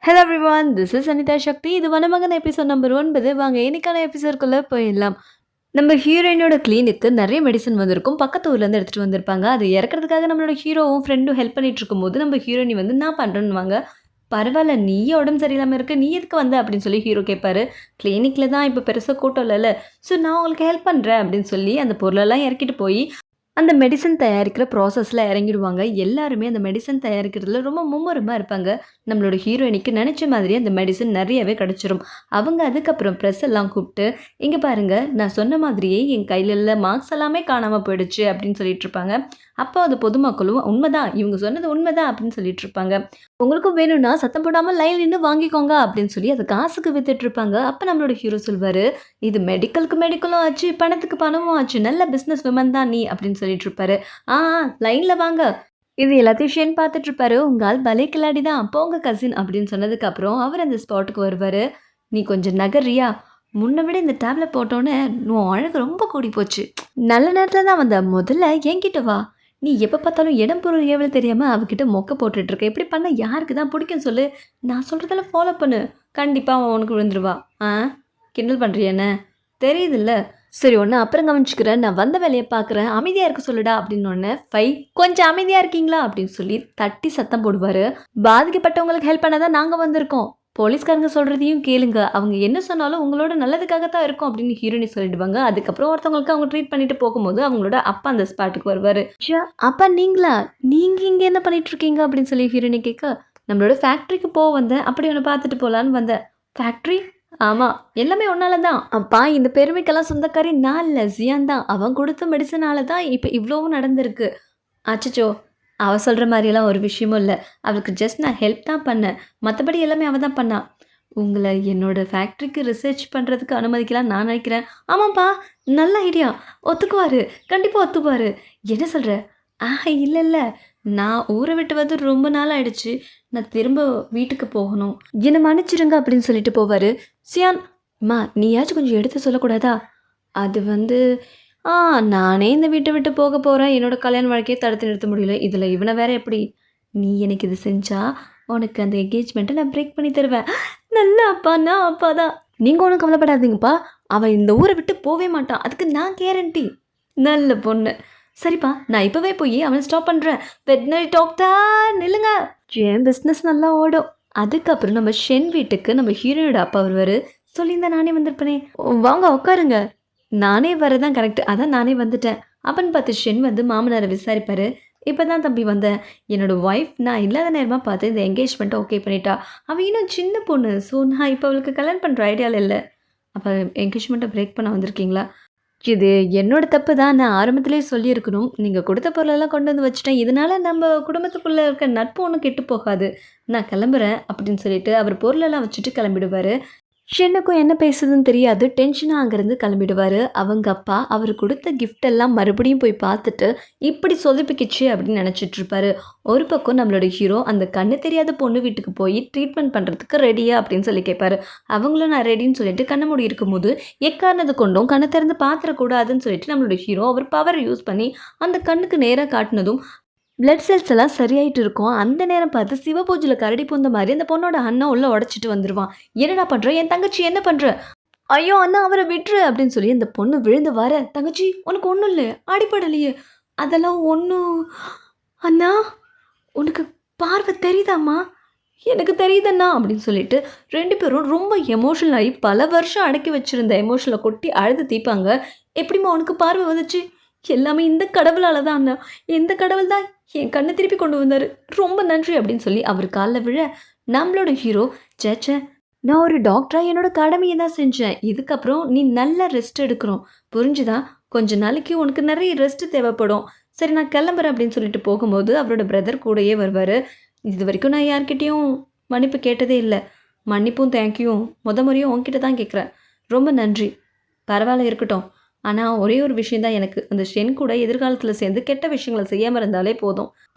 Hello everyone, this is Anitha Sakthi. இது Vanamagan episode number 9. வாங்க இன்னைக்கான எபிசோட்குள்ளே போயிடலாம். நம்ம ஹீரோயினோட கிளினிக்கு நிறைய மெடிசன் வந்திருக்கும். பக்கத்து ஊர்லேருந்து எடுத்துகிட்டு வந்திருப்பாங்க. அது இறக்கிறதுக்காக நம்மளோட ஹீரோவும் ஃப்ரெண்டும் ஹெல்ப் பண்ணிட்டு இருக்கும்போது நம்ம ஹீரோயினி வந்து நான் பண்ணுறேன்னுவாங்க. பரவாயில்ல, நீயே உடம்பு சரியில்லாமல் இருக்கு, நீ எதுக்கு வந்த அப்படின்னு சொல்லி ஹீரோ கேட்பாரு. கிளினிக்கில் தான் இப்போ பெருசாக கூட்டம் இல்லைல்ல, ஸோ நான் உங்களுக்கு ஹெல்ப் பண்ணுறேன் அப்படின்னு சொல்லி அந்த பொருளெல்லாம் இறக்கிட்டு போய் அந்த மெடிசன் தயாரிக்கிற ப்ராசஸில் இறங்கிடுவாங்க. எல்லாருமே அந்த மெடிசன் தயாரிக்கிறதுல ரொம்ப மும்முரமாக இருப்பாங்க. நம்மளோட ஹீரோயினிக்கு நினச்ச மாதிரி அந்த மெடிசன் நிறையவே கிடச்சிரும். அவங்க அதுக்கப்புறம் ப்ரெஸ் எல்லாம் கூப்பிட்டு, இங்கே பாருங்கள், நான் சொன்ன மாதிரியே என் கையில் உள்ள மார்க்ஸ் எல்லாமே காணாமல் போயிடுச்சு அப்படின்னு சொல்லிட்டு இருப்பாங்க. அப்போ அது பொதுமக்களும் உண்மைதான், இவங்க சொன்னது உண்மைதான் அப்படின்னு சொல்லிட்டு இருப்பாங்க. உங்களுக்கும் வேணும்னா சத்தம் போடாமல் லைன் நின்று வாங்கிக்கோங்க அப்படின்னு சொல்லி அதை காசுக்கு வித்துட்டு இருப்பாங்க. அப்போ நம்மளோட ஹீரோ சொல்வார், இது மெடிக்கலும் ஆச்சு, பணத்துக்கு பணமும் ஆச்சு, நல்ல பிஸ்னஸ் விமன் தான் நீ அப்படின்னு சொல்லிட்டு இருப்பாரு. லைனில் வாங்க. இது எல்லாத்தையும் ஷேன் பார்த்துட்டு இருப்பாரு. உங்கள் பலே கில்லாடி தான், அப்போ உங்கள் கசின் அப்படின்னு சொன்னதுக்கு அப்புறம் அவர் அந்த ஸ்பாட்டுக்கு வருவார். நீ கொஞ்சம் நகர்றியா, முன்னை விட இந்த டேப்லெட் போட்டோன்னே உன் அழகு ரொம்ப கூடி போச்சு, நல்ல நேரத்தில் தான் வந்த, முதல்ல என்கிட்ட வா. நீ எப்போ பார்த்தாலும் இடம் பொருள் ஏவல் தெரியாமல் அவகிட்ட மொக்க போட்டுட்ருக்க, எப்படி பண்ண யாருக்கு தான் பிடிக்கும் சொல்லு, நான் சொல்கிறதெல்லாம் ஃபாலோ பண்ணு, கண்டிப்பாக அவன் உனக்கு விழுந்துருவா. கிண்டல் பண்ணுறியண்ண தெரியுதுல்ல, சரி ஒன்று அப்புறம் கவனிச்சுக்கிறேன், நான் வந்த வேலையை பார்க்குறேன், அமைதியாக இருக்க சொல்லுடா அப்படின்னு கொஞ்சம் அமைதியாக இருக்கீங்களா அப்படின்னு சொல்லி தட்டி சத்தம் போடுவார். பாதிக்கப்பட்டவங்களுக்கு ஹெல்ப் பண்ண தான் நாங்கள் வந்திருக்கோம், போலீஸ்காரங்க சொல்கிறதையும் கேளுங்க, அவங்க என்ன சொன்னாலும் உங்களோட நல்லதுக்காகத்தான் இருக்கும் அப்படின்னு ஹீரோயினி சொல்லிடுவாங்க. அதுக்கப்புறம் ஒருத்தவங்களுக்கு அவங்க ட்ரீட் பண்ணிட்டு போகும்போது அவங்களோட அப்பா அந்த ஸ்பாட்டுக்கு வருவார். அப்பா நீங்களா, நீங்கள் இங்கே என்ன பண்ணிட்டு இருக்கீங்க அப்படின்னு சொல்லி ஹீரோயினி கேட்க, நம்மளோட ஃபேக்ட்ரிக்கு வந்தேன், அப்படி ஒன்று பார்த்துட்டு போகலான்னு வந்தேன். ஃபேக்ட்ரி? ஆமாம், எல்லாமே ஒன்னால தான் அப்பா, இந்த பெருமைக்கெல்லாம் சொந்தக்காரி நான் இல்லை, ஜியான் தான். அவன் கொடுத்த மெடிசனால தான் இப்போ இவ்வளவும் நடந்திருக்கு. அச்சச்சோ, அவள் சொல்கிற மாதிரியெல்லாம் ஒரு விஷயமும் இல்லை, அவளுக்கு ஜஸ்ட் நான் ஹெல்ப் தான் பண்ணேன், மற்றபடி எல்லாமே அவள் தான் பண்ணான். உங்களை என்னோடய ஃபேக்ட்ரிக்கு ரிசர்ச் பண்ணுறதுக்கு அனுமதிக்கலாம் நான் நினைக்கிறேன். ஆமாம்ப்பா, நல்ல ஐடியா, ஒத்துக்குவார், கண்டிப்பாக ஒத்துக்குவார். என்ன சொல்கிற? இல்லை இல்லை, நான் ஊரை விட்டு வந்து ரொம்ப நாள் ஆயிடுச்சு, நான் திரும்ப வீட்டுக்கு போகணும், என்னை மன்னிச்சிருங்க அப்படின்னு சொல்லிட்டு போவார். சியான், நீயாச்சும் கொஞ்சம் எடுத்து சொல்லக்கூடாதா? அது வந்து நானே இந்த வீட்டை விட்டு போக போகிறேன், என்னோடய கல்யாண வாழ்க்கையை தடுத்து நிறுத்த முடியல, இதில் இவனை வேற எப்படி? நீ எனக்கு இது செஞ்சா உனக்கு அந்த என்கேஜ்மெண்ட்டை நான் பிரேக் பண்ணி தருவேன். நல்ல அப்பா, நான் அப்பா தான். நீங்கள் ஒன்றும் கவலைப்படாதீங்கப்பா, அவன் இந்த ஊரை விட்டு போவே மாட்டான், அதுக்கு நான் கேரண்டி. நல்ல பொண்ணு. சரிப்பா, நான் இப்போவே போய் அவனை ஸ்டாப் பண்ணுறேன். வெட்னரி டாக்டர் நில்லுங்க, என் பிஸ்னஸ் நல்லா ஓடும். அதுக்கப்புறம் நம்ம ஷென் வீட்டுக்கு நம்ம ஹீரோனோட அப்பா வருவார். சொல்லியிருந்தா நானே வந்திருப்பேனே. வாங்க உட்காருங்க. நானே வரதான் கரெக்டு, அதான் நானே வந்துட்டேன் அப்படின்னு பார்த்து ஷென் வந்து மாமனாரை விசாரிப்பார். இப்போ தான் தம்பி வந்தேன், என்னோடய ஒய்ஃப் நான் இல்லாத நேரமாக பார்த்து இந்த என்கேஜ்மெண்ட்டை ஓகே பண்ணிட்டா. அவள் இன்னும் சின்ன பொண்ணு, ஸோ நான் இப்போ அவளுக்கு கல்யாணம் பண்ணுற ஐடியாவில் இல்லை. அப்போ என்கேஜ்மெண்ட்டை பிரேக் பண்ண வந்திருக்கீங்களா? இது என்னோட தப்பு தான், நான் ஆரம்பத்திலே சொல்லியிருக்கணும். நீங்கள் கொடுத்த பொருளெல்லாம் கொண்டு வந்து வச்சுட்டேன், இதனால் நம்ம குடும்பத்துக்குள்ளே இருக்க நட்பு ஒன்றும் கெட்டு போகாது, நான் கிளம்புறேன் அப்படின்னு சொல்லிட்டு அவர் பொருளெல்லாம் வச்சுட்டு கிளம்பிடுவார். ஷென்னுக்கும் என்ன பேசுதுன்னு தெரியாது, டென்ஷனாக அங்கேருந்து கிளம்பிடுவார். அவங்க அப்பா அவர் கொடுத்த கிஃப்ட் எல்லாம் மறுபடியும் போய் பார்த்துட்டு இப்படி சொதப்பிக்கிச்சு அப்படின்னு நினச்சிட்ருப்பாரு. ஒரு பக்கம் நம்மளோட ஹீரோ அந்த கண்ணு தெரியாத பொண்ணு வீட்டுக்கு போய் ட்ரீட்மெண்ட் பண்ணுறதுக்கு ரெடியா அப்படின்னு சொல்லி கேட்பாரு. அவங்களும் நான் ரெடின்னு சொல்லிட்டு கண்ண மூடி இருக்கும்போது எக்காரணத்தை கொண்டும் கண்ணை திறந்து பார்த்துடக்கூடாதுன்னு சொல்லிட்டு நம்மளோட ஹீரோ அவர் பவர் யூஸ் பண்ணி அந்த கண்ணுக்கு நேராக காட்டினதும் பிளட் செல்ஸ் எல்லாம் சரியாயிட்டு இருக்கும். அந்த நேரம் பார்த்து சிவபூஜையில் கரடி பூந்த மாதிரி அந்த பொண்ணோட அண்ணன் உள்ள உடச்சிட்டு வந்துடுவான். என்னடா பண்ணுற, என் தங்கச்சி என்ன பண்ணுற? ஐயோ அண்ணா, அவரை விட்டுரு அப்படின்னு சொல்லி அந்த பொண்ணு விழுந்து வர, தங்கச்சி உனக்கு ஒன்றும் இல்லை, அடிப்படலையே. அதெல்லாம் ஒன்றும். அண்ணா உனக்கு பார்வை தெரியுதாம்மா? எனக்கு தெரியுதண்ணா அப்படின்னு சொல்லிட்டு ரெண்டு பேரும் ரொம்ப எமோஷனல் ஆகி பல வருஷம் அடக்கி வச்சுருந்த எமோஷனில் கொட்டி அழுது தீப்பாங்க. எப்படிம்மா உனக்கு பார்வை வந்துச்சு? எல்லாமே இந்த கடவுளால் தான் அண்ணா, இந்த கடவுள் தான் என் கண்ணை திருப்பி கொண்டு வந்தார், ரொம்ப நன்றி அப்படின்னு சொல்லி அவர் காலில் விழ, நம்மளோட ஹீரோ, சேச்சே நான் ஒரு டாக்டராக என்னோட கடமையை தான் செஞ்சேன், இதுக்கப்புறம் நீ நல்ல ரெஸ்ட் எடுக்கணும், புரிஞ்சுதா? கொஞ்ச நாளைக்கு உனக்கு நிறைய ரெஸ்ட் தேவைப்படும், சரி நான் கிளம்புறேன் அப்படின்னு சொல்லிட்டு போகும்போது அவரோட பிரதர் கூடயே வருவார். இது வரைக்கும் நான் யார்கிட்டையும் மன்னிப்பு கேட்டதே இல்லை, மன்னிப்பும் தேங்க்யூவும் முறையும் உங்ககிட்ட தான் கேட்குறேன், ரொம்ப நன்றி. பரவாயில்ல இருக்கட்டும், ஆனால் ஒரே ஒரு விஷயம் தான், எனக்கு அந்த ஷென் கூட எதிர்காலத்தில் சேர்ந்து கெட்ட விஷயங்களை செய்யாமல் இருந்தாலே போதும்.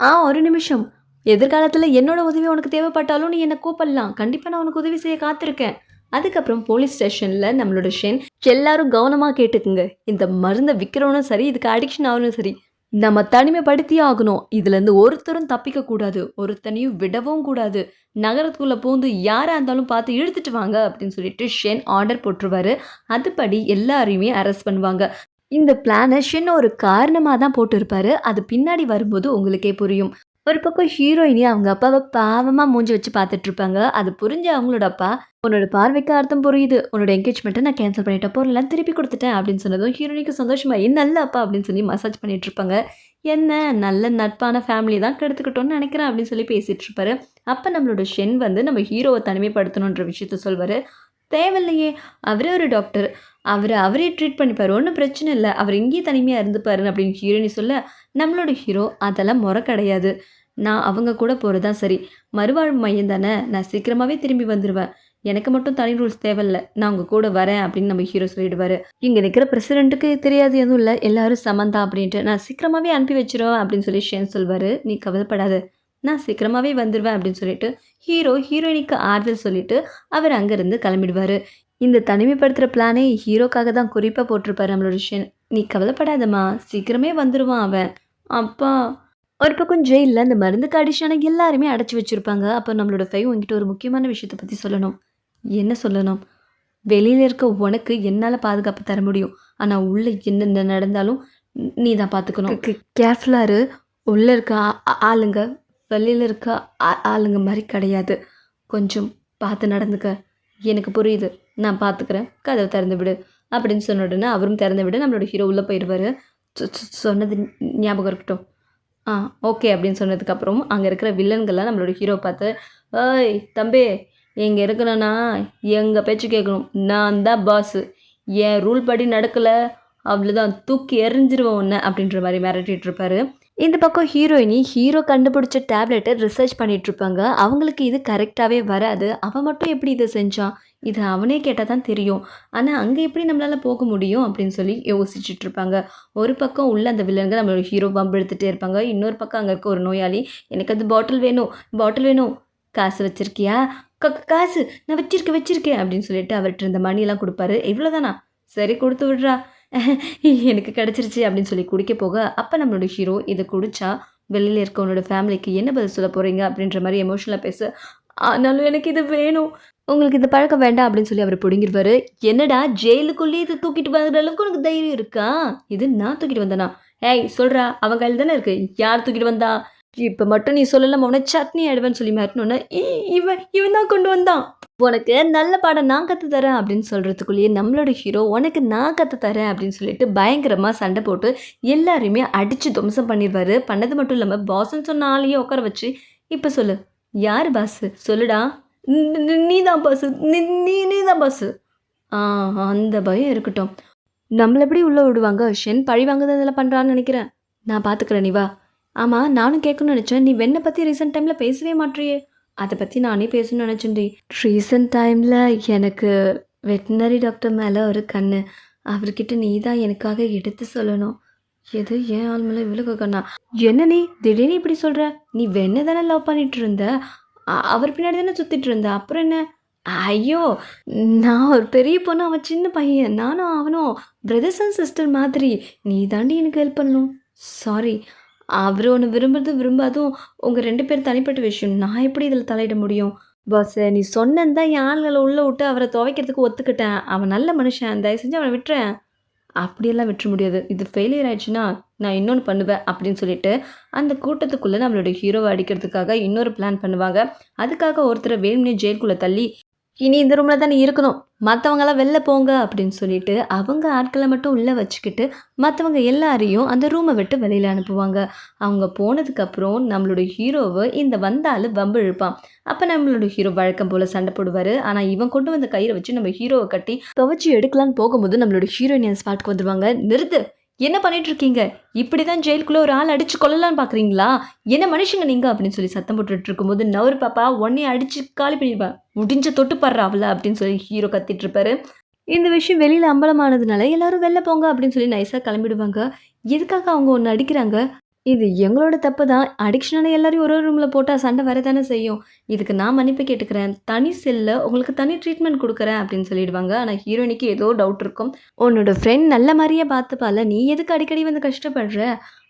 ஒரு நிமிஷம், எதிர்காலத்தில் என்னோட உதவி உனக்கு தேவைப்பட்டாலும் நீ என்னை கூப்பிடலாம், கண்டிப்பாக நான் உனக்கு உதவி செய்ய காத்திருக்கேன். அதுக்கப்புறம் போலீஸ் ஸ்டேஷனில் நம்மளோட ஷென், எல்லாரும் கவனமாக கேட்டுக்குங்க, இந்த மருந்தை விற்கிறவனும் சரி, இதுக்கு அடிக்ஷன் ஆகணும் சரி, நம்ம தனிமைப்படுத்தியே ஆகணும். இதுலேருந்து ஒருத்தரும் தப்பிக்க கூடாது. ஒருத்தனையும் விடவும் கூடாது. நகரத்துக்குள்ள பூந்து யாரா இருந்தாலும் பார்த்து இழுத்துட்டு வாங்க அப்படின்னு சொல்லிட்டு ஷென் ஆர்டர் போட்டுருவாரு. அதுபடி எல்லாரையுமே அரெஸ்ட் பண்ணுவாங்க. இந்த பிளான ஷென் ஒரு காரணமா தான் போட்டிருப்பாரு. அது பின்னாடி வரும்போது உங்களுக்கே புரியும். ஒரு பக்கம் ஹீரோயினி அவங்க அப்பாவ பாவமா மூஞ்சி வச்சு பார்த்துட்டு இருப்பாங்க. அது புரிஞ்ச அவங்களோட அப்பா, "உன்னோட பார்வைக்கு அர்த்தம் புரியுது. உன்னோட என்கேஜ்மெண்ட்ட நான் கேன்சல் பண்ணிட்டேன். பொருள்லாம் திருப்பி குடுத்துட்டேன்" அப்படின்னு சொன்னதும் ஹீரோயினிக்கு சந்தோஷமாயி, "நல்ல அப்பா" அப்படின்னு சொல்லி மசாஜ் பண்ணிட்டு இருப்பாங்க. "என்ன நல்ல நட்பான ஃபேமிலி தான் கெடுத்துக்கிட்டோம்னு நெனைக்கிறேன்" அப்படின்னு சொல்லி பேசிட்டு இருப்பாரு. அப்ப நம்மளோட ஷென் வந்து நம்ம ஹீரோவ தனிமைப்படுத்தணுன்ற விஷயத்த சொல்வாரு. "தேவையில்லையே! அவரே ஒரு டாக்டர். அவரே ட்ரீட் பண்ணிப்பாரு. ஒண்ணும் பிரச்சனை இல்ல. அவர் இங்கேயே தனிமையா இருந்துப்பாரு" அப்படின்னு ஹீரோயினி சொல்ல, நம்மளோட ஹீரோ, "அதெல்லாம் மொற கிடையாது. நான் அவங்க கூட போறது தான் சரி. மறுவாழ்வு மையம் தானே. நான் சீக்கிரமாவே திரும்பி வந்துருவேன். எனக்கு மட்டும் தனி ரூல்ஸ் தேவையில்ல. நான் உங்க கூட வரேன்" அப்படின்னு நம்ம ஹீரோ சொல்லிடுவாரு. இங்க நிக்கிற பிரசிடென்ட்டுக்கு தெரியாது எதுவும் இல்ல. எல்லாரும் சமம் தான் அப்படின்ட்டு. "நான் சீக்கிரமாவே அனுப்பி வச்சுருவேன்" அப்படின்னு சொல்லி ஷென் சொல்வாரு. "நீ கவலைப்படாத. நான் சீக்கிரமாவே வந்துருவேன்" அப்படின்னு சொல்லிட்டு ஹீரோயினிக்கு ஆறுதல் சொல்லிட்டு அவர் அங்கேருந்து கிளம்பிடுவாரு. இந்த தனிமைப்படுத்துற பிளானே ஹீரோக்காக தான் குறிப்பா போட்டிருப்பாரு நம்மளோட ஷென். "நீ கவலைப்படாதம்மா. சீக்கிரமே வந்துருவான் அவன்." அப்பா ஒரு பக்கம் ஜெயில்ல அந்த மருந்துக்கு அடிக்ஷனான எல்லாருமே அடைச்சு வச்சிருப்பாங்க. அப்போ நம்மளோட ஃபைவ் உன்கிட்ட ஒரு முக்கியமான விஷயத்த பத்தி சொல்லணும். என்ன சொல்லணும்? வெளியில இருக்க உனக்கு என்னால பாதுகாப்பு தர முடியும். ஆனா உள்ள என்னென்ன நடந்தாலும் நீ தான் பார்த்துக்கணும். கேர்ஃபுல்லா இரு. உள்ள இருக்க ஆளுங்க வெளியில இருக்க ஆளுங்க மாரி கிடையாது. கொஞ்சம் பார்த்து நடந்துக்க. எனக்கு புரியுது. நான் பார்த்துக்கிறேன். கதவ திறந்து விடு அப்படின்னு சொன்ன உடனே அவரும் திறந்து விட நம்மளோட ஹீரோ உள்ள போயிருவாரு. சொன்னது ஞாபகம் இருக்கட்டும். ஓகே அப்படின்னு சொன்னதுக்கப்புறம் அங்கே இருக்கிற வில்லன்கள்லாம் நம்மளோட ஹீரோ பார்த்து, "ஏய் தம்பி, இங்கே இருக்கணும்னா எங்கள் பேச்சு கேட்கணும். நான் தான் பாஸு. என் ரூல் படி நடக்கலை அவ்வளோதான், தூக்கி எறிஞ்சிருவேன் உன்னை" அப்படின்ற மாதிரி மிரட்டிட்டு இருப்பாரு. இந்த பக்கம் ஹீரோயினி ஹீரோ கண்டுபிடிச்ச டேப்லெட்டை ரிசர்ச் பண்ணிட்டு இருப்பாங்க. அவங்களுக்கு இது கரெக்டாகவே வராது. அவன் மட்டும் எப்படி இதை செஞ்சான்? இது அவனே கேட்டால் தான் தெரியும். ஆனால் அங்கே எப்படி நம்மளால் போக முடியும் அப்படின்னு சொல்லி யோசிச்சுட்டு இருப்பாங்க. ஒரு பக்கம் உள்ள அந்த வில்லன்கள் நம்மளோட ஹீரோ பம்பு எடுத்துகிட்டே இருப்பாங்க. இன்னொரு பக்கம் அங்கே இருக்க ஒரு நோயாளி, "எனக்கு அது பாட்டில் வேணும், பாட்டில் வேணும். காசு வச்சிருக்கியா? காசு நான் வச்சிருக்கேன்" அப்படின்னு சொல்லிட்டு அவர்கிட்ட இருந்த மணியெல்லாம் கொடுப்பாரு. "இவ்வளோதானா? சரி கொடுத்து விட்றா, எனக்கு கிடச்சிருச்சு" அப்படின்னு சொல்லி குடிக்க போக, அப்போ நம்மளோட ஹீரோ, "இதை குடிச்சா வெளியில் இருக்கவனோட ஃபேமிலிக்கு என்ன பதில் சொல்ல போகிறீங்க?" அப்படின்ற மாதிரி எமோஷனலாக பேச, "ஆனாலும் எனக்கு இது வேணும். உங்களுக்கு இந்த பழக்கம் வேண்டாம்" அப்படின்னு சொல்லி அவர் பிடுங்கிருவாரு. "என்னடா ஜெயிலுக்குள்ளேயே இது தூக்கிட்டு வர அளவுக்கு உனக்கு தைரியம் இருக்கா? இது நான் தூக்கிட்டு வந்தேனா? ஏய் சொல்றா, அவன் கையில் தானே இருக்கு. யார் தூக்கிட்டு வந்தா? இப்போ மட்டும் நீ சொல்லலாமா உன சட்னி ஆயிடுவேன்னு" சொல்லி மிரட்டினோன்னே, இவன் தான் கொண்டு வந்தான். "உனக்கு நல்ல பாடம் நான் கற்று தரேன்" அப்படின்னு சொல்கிறதுக்குள்ளேயே நம்மளோட ஹீரோ, "உனக்கு நான் கற்று தரேன்" அப்படின்னு சொல்லிட்டு பயங்கரமாக சண்டை போட்டு எல்லாரையுமே அடித்து துவம்சம் பண்ணிடுவாரு. பண்ணது மட்டும் இல்லாமல் பாஸ்ன்னு சொன்ன ஆளையே உட்கார வச்சு, "இப்போ சொல்லு, யார் பாஸு? சொல்லுடா. நீ தான் பாஸு. நீ தான் பாஸு." அந்த பயம் இருக்கட்டும். நம்மள எப்படி உள்ள விடுவாங்க? ஷென் பழி வாங்குறதுல பண்ணுறான்னு நினைக்கிறேன். நான் பார்த்துக்கிறேன், நீ வா. ஆமா, நானும் கேட்கணும்னு நினச்சேன். நீ வெண்ணை பற்றி ரீசெண்ட் டைமில் பேசவே மாட்றியே. அதை பற்றி நானே பேசணும்னு நினச்சேன்டி. ரீசெண்ட் டைமில் எனக்கு வெட்டினரி டாக்டர் மேலே ஒரு கண்ணு. அவர்கிட்ட நீ தான் எனக்காக எடுத்து சொல்லணும். எது ஏன் ஆள் மேலே இவ்வளோ கண்ணா? என்ன நீ திடீர்னு இப்படி சொல்கிற? நீ வெண்ணை தானே லவ் பண்ணிட்டு இருந்த. அவர் பின்னாடி தானே சுற்றிட்டு இருந்த. அப்புறம் என்ன? ஐயோ! நான் ஒரு பெரிய பொண்ணு, அவன் சின்ன பையன். நானும் அவனும் பிரதர்ஸ் அண்ட் சிஸ்டர் மாதிரி. நீ தாண்டி எனக்கு ஹெல்ப் பண்ணணும். சாரி. அவர் ஒன்று விரும்பாதும் உங்கள் 2 பேரும் தனிப்பட்ட விஷயம். நான் எப்படி இதில் தலையிட முடியும்? பாஸு, நீ சொன்னது தான் என் ஆளுங்களை உள்ளே விட்டு அவரை துவைக்கிறதுக்கு ஒத்துக்கிட்டேன். அவன் நல்ல மனுஷன். தயவு செஞ்சு அவனை விட்டுறேன். அப்படியெல்லாம் விட்டுற முடியாது. இது ஃபெயிலியர் ஆயிடுச்சுன்னா நான் இன்னொன்று பண்ணுவேன் அப்படின்னு சொல்லிட்டு அந்த கூட்டத்துக்குள்ளே நம்மளோட ஹீரோவை அடிக்கிறதுக்காக இன்னொரு பிளான் பண்ணுவாங்க. அதுக்காக ஒருத்தரை வேணும்னே ஜெயிலுக்குள்ளே தள்ளி, "இனி இந்த ரூமில் தான் நீ இருக்கணும். மற்றவங்களாம் வெளில போங்க" அப்படின்னு சொல்லிட்டு அவங்க ஆட்களை மட்டும் உள்ளே வச்சுக்கிட்டு மற்றவங்க எல்லாரையும் அந்த ரூமை விட்டு வெளியில் அனுப்புவாங்க. அவங்க போனதுக்கப்புறம் நம்மளோட ஹீரோவை இந்த வந்தால் வம்பு இழுப்பான். அப்போ நம்மளோட ஹீரோ வழக்கம் போல் சண்டை போடுவார். ஆனால் இவன் கொண்டு வந்த கயிறை வச்சு நம்ம ஹீரோவை கட்டி துவச்சி எடுக்கலான்னு போகும்போது நம்மளோட ஹீரோயின் ஸ்பாட்டுக்கு வந்துடுவாங்க. "நிறுத்து, என்ன பண்ணிட்டு இருக்கீங்க? இப்படி தான் ஜெயிலுக்குள்ளே ஒரு ஆள் அடித்து கொள்ளலான்னு பார்க்குறீங்களா? என்ன மனுஷங்க நீங்கள்?" அப்படின்னு சொல்லி சத்தம் போட்டுட்டு இருக்கும்போது, "நவரு பாப்பா, உன்னையே அடித்து காலி பண்ணிடுவேன். முடிஞ்ச தொட்டு பாடுறா அவளை" அப்படின்னு சொல்லி ஹீரோ கத்திட்டு இருப்பாரு. இந்த விஷயம் வெளியில் அம்பலமானதுனால எல்லாரும் வெளில போங்க அப்படின்னு சொல்லி நைஸாக கிளம்பிடுவாங்க. எதுக்காக அவங்க ஒன்று அடிக்கிறாங்க? இது எங்களோட தப்பு தான். அடிக்ஷனான எல்லாரையும் ஒரு ஒரு ரூம்ல போட்டா சண்டை வரதானே செய்யும். இதுக்கு நான் மன்னிப்பு கேட்டுக்கிறேன். தனி செல்ல உங்களுக்கு தனி ட்ரீட்மெண்ட் குடுக்குறேன் அப்படின்னு சொல்லிடுவாங்க. ஆனா ஹீரோயினிக்கு ஏதோ டவுட் இருக்கும். உன்னோட ஃப்ரெண்ட் நல்ல மாரியே பார்த்துப்பால்ல. நீ எதுக்கு அடிக்கடி வந்து கஷ்டப்படுற?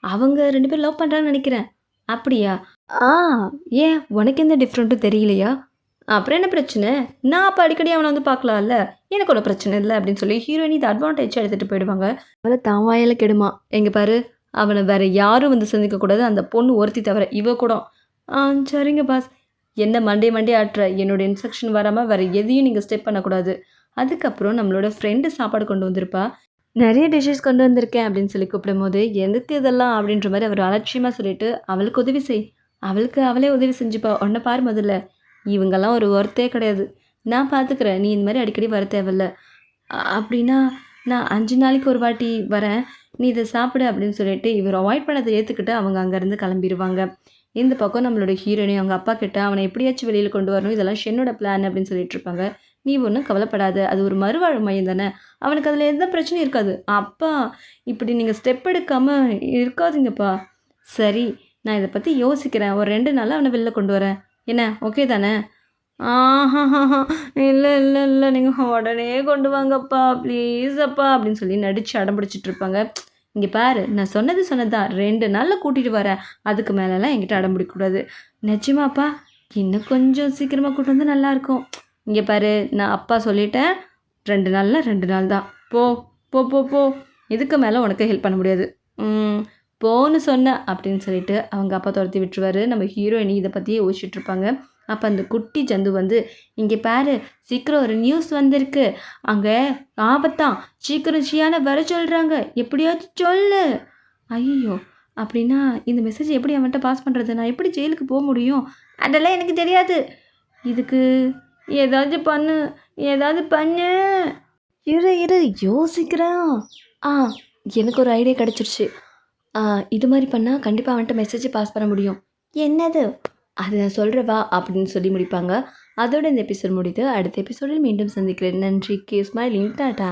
அவங்க 2 பேரும் லவ் பண்றாங்கன்னு நெனைக்கிறேன். அப்படியா? ஆ ஏன் உனக்கு எந்த டிஃப்ரெண்ட்டும் தெரியலையா? அப்புறம் என்ன பிரச்சனை? நான் அப்ப அடிக்கடி அவன வந்து பார்க்கலாம்ல. எனக்கு ஒண்ணும் பிரச்சனை இல்ல அப்படின்னு சொல்லி ஹீரோயினி இத அட்வான்டேஜா எடுத்துட்டு போயிடுவாங்க. அவள தான் வாயால கெடுமா. இங்க பாரு அவன வேற யாரும் வந்து சந்திக்க கூடாது. அந்த பொண்ணு ஒருத்தி தவிர. இவ கூட. ஆ சரிங்க பாஸ். என்ன மண்டைய ஆட்டுற. என்னோட இன்ஸ்ட்ரக்ஷன் வராம வேற எதையும் நீங்க ஸ்டெப் பண்ணக்கூடாது. அதுக்கப்புறம் நம்மளோட ஃப்ரெண்டு சாப்பாடு கொண்டு வந்திருப்பா. நெறைய டிஷ்ஷஸ் கொண்டு வந்திருக்கேன் அப்படின்னு சொல்லி கூப்பிடும்போது, எதுக்கு இதெல்லாம் அப்படின்ற மாரி அவர் அலட்சியமா சொல்லிட்டு, அவளுக்கு உதவி செய். அவளுக்கு அவளே உதவி செஞ்சுப்பா. உன்ன பாரு முதல்ல. இவங்கலாம் ஒரு ஒர்த்தே கிடையாது. நான் பார்த்துக்கிறேன். நீ இந்த மாரி அடிக்கடி வர தேவையில்ல. அப்படின்னா, நான் 5 நாளைக்கு ஒரு வாட்டி வரேன். நீ இத சாப்பிடு அப்படின்னு சொல்லிட்டு, இவர் அவாய்ட் பண்ணத ஏத்துக்கிட்டு அவங்க அங்கருந்து கிளம்பிருவாங்க. இந்த பக்கம் நம்மளோட ஹீரோயினி அவங்க அப்பா கிட்ட அவன எப்படியாச்சும் வெளியில கொண்டு வரணும். இதெல்லாம் ஷென்னோட பிளான் அப்படின்னு சொல்லிட்டுருப்பாங்க. நீ ஒண்ணும் கவலைப்படாத. அது ஒரு மறுவாழ்வு மையம் தானே. அவனுக்கு அதில எந்த பிரச்சனையும் இருக்காது. அப்பா இப்படி நீங்க ஸ்டெப் எடுக்காம இருக்காதீங்கப்பா. சரி, நான் இத பத்தி யோசிக்கிறேன். ஒரு 2 நாள்ல அவன வெளில கொண்டு வரேன். என்ன ஓகே தானே? ஆஹாஹாஹா! இல்ல. நீங்க உடனே கொண்டு வாங்கப்பா. ப்ளீஸ் அப்பா அப்படின்னு சொல்லி நடிச்சு அடம் பிடிச்சிட்டு இருப்பாங்க. இங்க பாரு, நான் சொன்னது தான். 2 நாள்ல கூட்டிட்டு வரேன். அதுக்கு மேலலாம் என்கிட்ட அடம் பிடிக்கக்கூடாது. நிஜமாப்பா? இன்னும் கொஞ்சம் சீக்கிரமா கூட்டு வந்தா நல்லாயிருக்கும். இங்க பாரு, நான் அப்பா சொல்லிட்டேன். 2 நாள்ல 2 நாள் தான். போ, போ. இதுக்கு மேல உனக்கு ஹெல்ப் பண்ண முடியாது. ம். போன்னு சொன்னேன் அப்படின்னு சொல்லிட்டு அவங்க அப்பா தொரத்தி விட்டுருவாரு. நம்ம ஹீரோயினி இத பத்தியே யோசிச்சுட்டு இருப்பாங்க. அப்ப அந்த குட்டி ஜந்து வந்து, "இங்க பாரு, சீக்கிரம் ஒரு நியூஸ் வந்திருக்கு. அங்க ஆபத்தாம். சீக்கிரம் ஷியான வர சொல்றாங்க. எப்படியாச்சும் சொல்லு." ஐயய்யோ! அப்படின்னா இந்த மெசேஜ் எப்படி அவன்ட்ட பாஸ் பண்றது? நான் எப்படி ஜெயிலுக்கு போ முடியும்? அதெல்லாம் எனக்கு தெரியாது. இதுக்கு ஏதாச்சும் பண்ணு. ஏதாவது பண்ணு. இரு யோசிக்கிறேன். ஆ எனக்கு ஒரு ஐடியா கிடைச்சிருச்சு. ஆ இது மாரி பண்ணா கண்டிப்பா அவன்ட்ட மெசேஜ் பாஸ் பண்ண முடியும். என்னது? அத நான் சொல்றேன் வா அப்படின்னு சொல்லி முடிப்பாங்க. அதோட இந்த எபிசோட் முடியுது. அடுத்த எபிசோடில் மீண்டும் சந்திக்கிறேன். நன்றி. Keep smiling. டாடா.